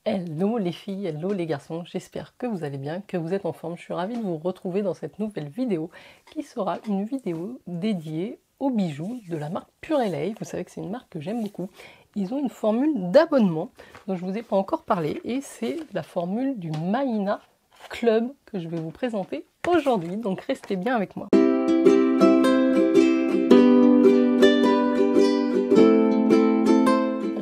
Hello les filles, hello les garçons, j'espère que vous allez bien, que vous êtes en forme. Je suis ravie de vous retrouver dans cette nouvelle vidéo qui sera une vidéo dédiée aux bijoux de la marque Purelei. Vous savez que c'est une marque que j'aime beaucoup. Ils ont une formule d'abonnement dont je ne vous ai pas encore parlé et c'est la formule du Mahina Club que je vais vous présenter aujourd'hui. Donc restez bien avec moi.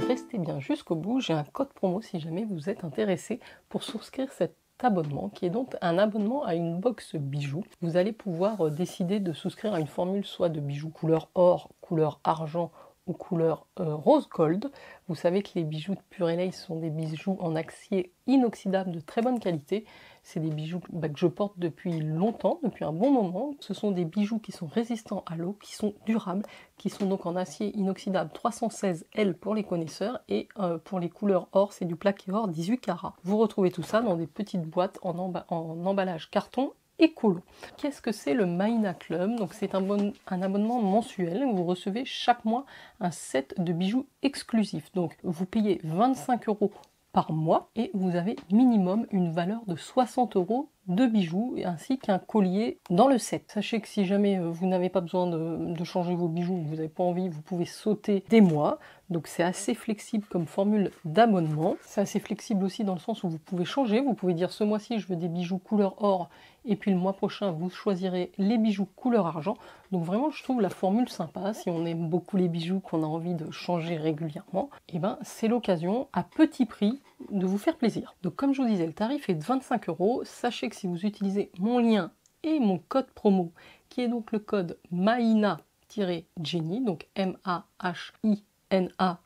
Restez bien jusqu'au bout, j'ai un code promo si jamais vous êtes intéressé pour souscrire cet abonnement qui est donc un abonnement à une box bijoux. Vous allez pouvoir décider de souscrire à une formule soit de bijoux couleur or, couleur argent ou couleur rose gold. Vous savez que les bijoux de Purelei sont des bijoux en acier inoxydable de très bonne qualité. C'est des bijoux que je porte depuis longtemps, depuis un bon moment. Ce sont des bijoux qui sont résistants à l'eau, qui sont durables, qui sont donc en acier inoxydable 316L pour les connaisseurs et pour les couleurs or, c'est du plaqué or 18 carats. Vous retrouvez tout ça dans des petites boîtes en emballage carton écolo. Qu'est-ce que c'est le Mahina Club? Donc c'est un abonnement mensuel où vous recevez chaque mois un set de bijoux exclusifs. Donc vous payez 25 € par mois et vous avez minimum une valeur de 60 € de bijoux ainsi qu'un collier dans le set. Sachez que si jamais vous n'avez pas besoin de changer vos bijoux, vous n'avez pas envie, vous pouvez sauter des mois. Donc c'est assez flexible comme formule d'abonnement. C'est assez flexible aussi dans le sens où vous pouvez changer. Vous pouvez dire ce mois-ci je veux des bijoux couleur or et puis le mois prochain vous choisirez les bijoux couleur argent. Donc vraiment je trouve la formule sympa. Si on aime beaucoup les bijoux, qu'on a envie de changer régulièrement, et ben c'est l'occasion à petit prix de vous faire plaisir. Donc comme je vous disais, le tarif est de 25 €. Sachez que si vous utilisez mon lien et mon code promo, qui est donc le code Mahina-Jenny, donc M-A-H-I-N-A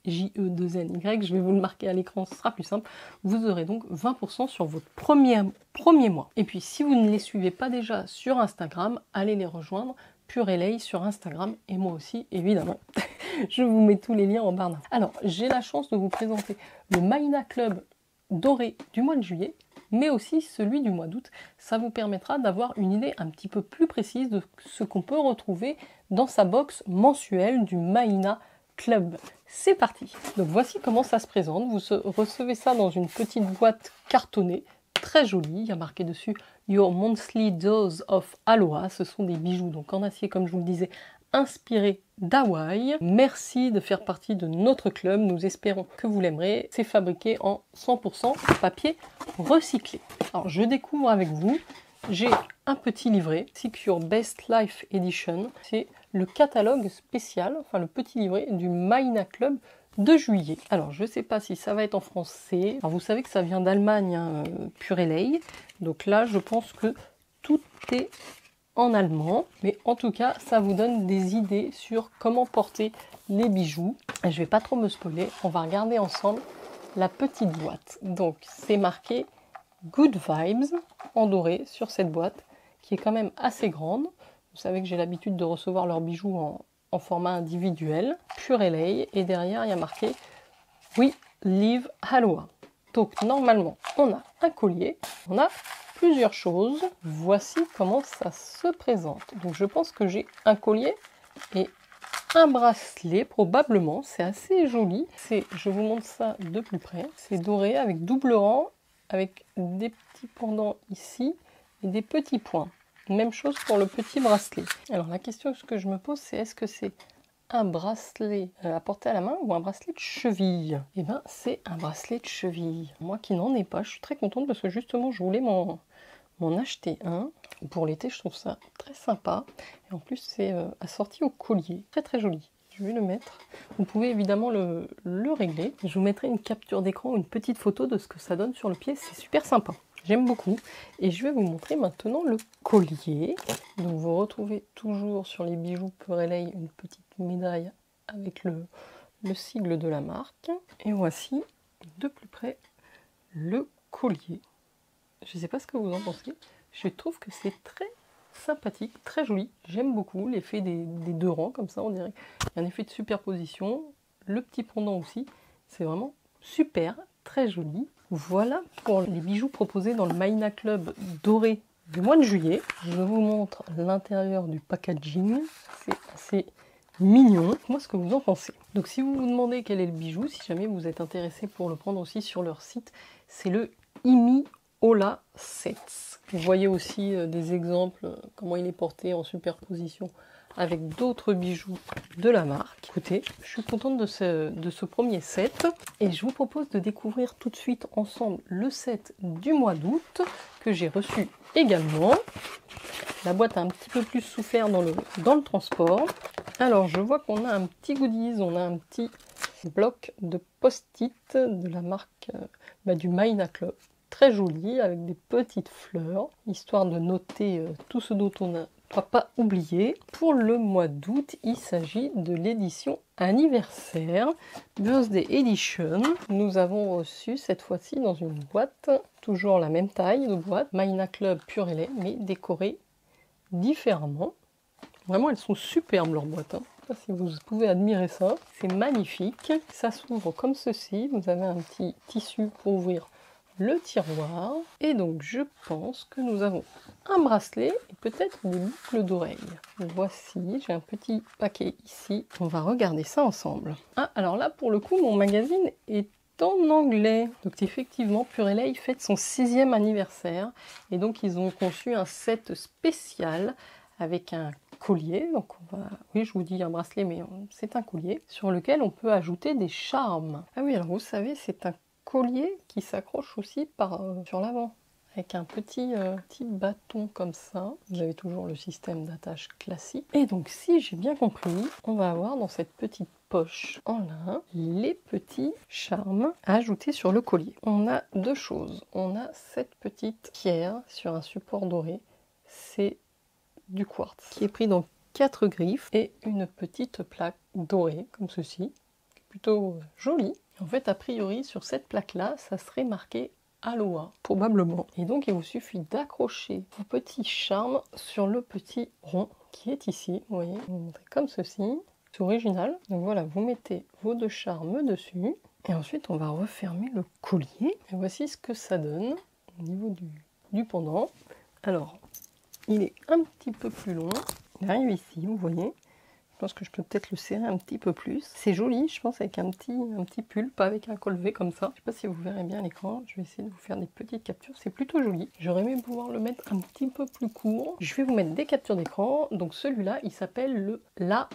J-E-2-N-Y, je vais vous le marquer à l'écran, ce sera plus simple, vous aurez donc 20% sur votre premier mois. Et puis si vous ne les suivez pas déjà sur Instagram, allez les rejoindre, Purelei sur Instagram et moi aussi évidemment. Je vous mets tous les liens en barre d'infos. Alors j'ai la chance de vous présenter le Mahina Club doré du mois de juillet, mais aussi celui du mois d'août. Ça vous permettra d'avoir une idée un petit peu plus précise de ce qu'on peut retrouver dans sa box mensuelle du Mahina Club. C'est parti. Donc voici comment ça se présente. Vous recevez ça dans une petite boîte cartonnée, très jolie. Il y a marqué dessus Your Monthly Dose of Aloha. Ce sont des bijoux donc en acier, comme je vous le disais, inspirés d'Hawaï. Merci de faire partie de notre club. Nous espérons que vous l'aimerez. C'est fabriqué en 100% papier recyclé. Alors je découvre avec vous. J'ai un petit livret, Secure Best Life Edition. C'est le catalogue spécial, enfin le petit livret du Mahina Club de juillet. Alors je ne sais pas si ça va être en français. Alors vous savez que ça vient d'Allemagne, hein, Purelei. Donc là je pense que tout est en allemand, mais en tout cas ça vous donne des idées sur comment porter les bijoux. Et je vais pas trop me spoiler, on va regarder ensemble la petite boîte. Donc c'est marqué Good Vibes en doré sur cette boîte qui est quand même assez grande. Vous savez que j'ai l'habitude de recevoir leurs bijoux en format individuel, Purelei, et derrière il y a marqué We Live Aloha. Donc normalement on a un collier, on a plusieurs choses. Voici comment ça se présente. Donc je pense que j'ai un collier et un bracelet probablement. C'est assez joli. Je vous montre ça de plus près. C'est doré avec double rang, avec des petits pendants ici et des petits points. Même chose pour le petit bracelet. Alors la question que je me pose, c'est est-ce que c'est un bracelet à porter à la main ou un bracelet de cheville? Eh bien c'est un bracelet de cheville. Moi qui n'en ai pas, je suis très contente parce que justement je voulais m'en acheter un. Pour l'été je trouve ça très sympa. Et en plus c'est assorti au collier. Très très joli. Je vais le mettre. Vous pouvez évidemment le régler. Je vous mettrai une capture d'écran, une petite photo de ce que ça donne sur le pied. C'est super sympa. J'aime beaucoup. Et je vais vous montrer maintenant le collier. Donc vous retrouvez toujours sur les bijoux Purelei une petite médaille avec le sigle de la marque. Et voici de plus près le collier. Je ne sais pas ce que vous en pensez. Je trouve que c'est très sympathique, très joli. J'aime beaucoup l'effet des deux rangs comme ça, on dirait. Il y a un effet de superposition. Le petit pendant aussi. C'est vraiment super, très joli. Voilà pour les bijoux proposés dans le Mahina Club doré du mois de juillet. Je vous montre l'intérieur du packaging. C'est assez mignon. Moi, ce que vous en pensez. Donc si vous vous demandez quel est le bijou, si jamais vous êtes intéressé pour le prendre aussi sur leur site, c'est le Imi Ola Sets. Vous voyez aussi des exemples, comment il est porté en superposition avec d'autres bijoux de la marque. Écoutez, je suis contente de ce premier set et je vous propose de découvrir tout de suite ensemble le set du mois d'août que j'ai reçu également. La boîte a un petit peu plus souffert dans le transport. Alors je vois qu'on a un petit goodies, on a un petit bloc de post-it de la marque du Maina Club. Très joli avec des petites fleurs, histoire de noter tout ce dont on a pas oublié. Pour le mois d'août, il s'agit de l'édition anniversaire, Birthday Edition. Nous avons reçu cette fois-ci dans une boîte, toujours la même taille de boîte, Maina Club Pur et Lait, mais décorée différemment. Vraiment, elles sont superbes leurs boîtes. Hein. Je sais pas si vous pouvez admirer ça. C'est magnifique. Ça s'ouvre comme ceci. Vous avez un petit tissu pour ouvrir le tiroir. Et donc, je pense que nous avons un bracelet et peut-être des boucles d'oreilles. Voici, j'ai un petit paquet ici. On va regarder ça ensemble. Ah, alors là, pour le coup, mon magazine est en anglais. Donc effectivement, Pur et Lait fête son 6e anniversaire. Et donc, ils ont conçu un set spécial avec un collier. Donc, oui, je vous dis un bracelet, mais c'est un collier sur lequel on peut ajouter des charmes. Ah oui, alors vous savez, c'est un collier qui s'accroche aussi sur l'avant avec un petit bâton comme ça. Vous avez toujours le système d'attache classique. Et donc si j'ai bien compris, on va avoir dans cette petite poche en lin les petits charmes ajoutés sur le collier. On a deux choses. On a cette petite pierre sur un support doré. C'est du quartz qui est pris dans 4 griffes et une petite plaque dorée comme ceci, plutôt jolie. En fait, a priori, sur cette plaque-là, ça serait marqué Aloha, probablement. Et donc, il vous suffit d'accrocher vos petits charmes sur le petit rond qui est ici. Vous voyez, vous montrez comme ceci. C'est original. Donc voilà, vous mettez vos 2 charmes dessus. Et ensuite, on va refermer le collier. Et voici ce que ça donne au niveau du pendant. Alors, il est un petit peu plus long. Il arrive ici, vous voyez. Je pense que je peux peut-être le serrer un petit peu plus. C'est joli, je pense, avec un petit pull, pas avec un collet comme ça. Je sais pas si vous verrez bien à l'écran. Je vais essayer de vous faire des petites captures. C'est plutôt joli. J'aurais aimé pouvoir le mettre un petit peu plus court. Je vais vous mettre des captures d'écran. Donc celui-là, il s'appelle la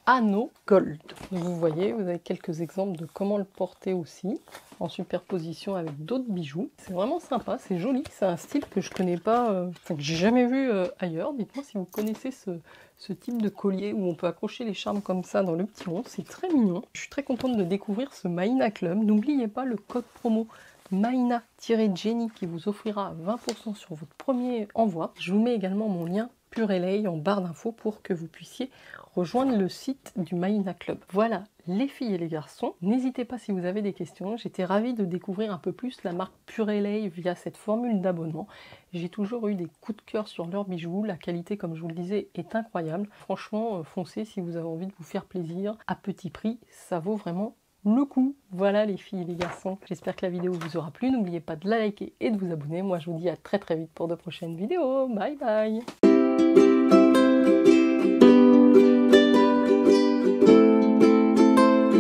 Anneau Gold. Donc vous voyez, vous avez quelques exemples de comment le porter aussi, en superposition avec d'autres bijoux. C'est vraiment sympa, c'est joli. C'est un style que je connais pas, que j'ai jamais vu ailleurs. Dites-moi si vous connaissez ce type de collier où on peut accrocher les charmes comme ça dans le petit rond. C'est très mignon. Je suis très contente de découvrir ce Maina Club. N'oubliez pas le code promo Maina-Jenny qui vous offrira 20% sur votre premier envoi. Je vous mets également mon lien Pur et Lait en barre d'infos pour que vous puissiez rejoindre le site du Maina Club. Voilà les filles et les garçons. N'hésitez pas si vous avez des questions. J'étais ravie de découvrir un peu plus la marque Pur et Lait via cette formule d'abonnement. J'ai toujours eu des coups de cœur sur leurs bijoux. La qualité, comme je vous le disais, est incroyable. Franchement, foncez si vous avez envie de vous faire plaisir. À petit prix, ça vaut vraiment le coup. Voilà les filles et les garçons. J'espère que la vidéo vous aura plu. N'oubliez pas de la liker et de vous abonner. Moi, je vous dis à très vite pour de prochaines vidéos. Bye bye.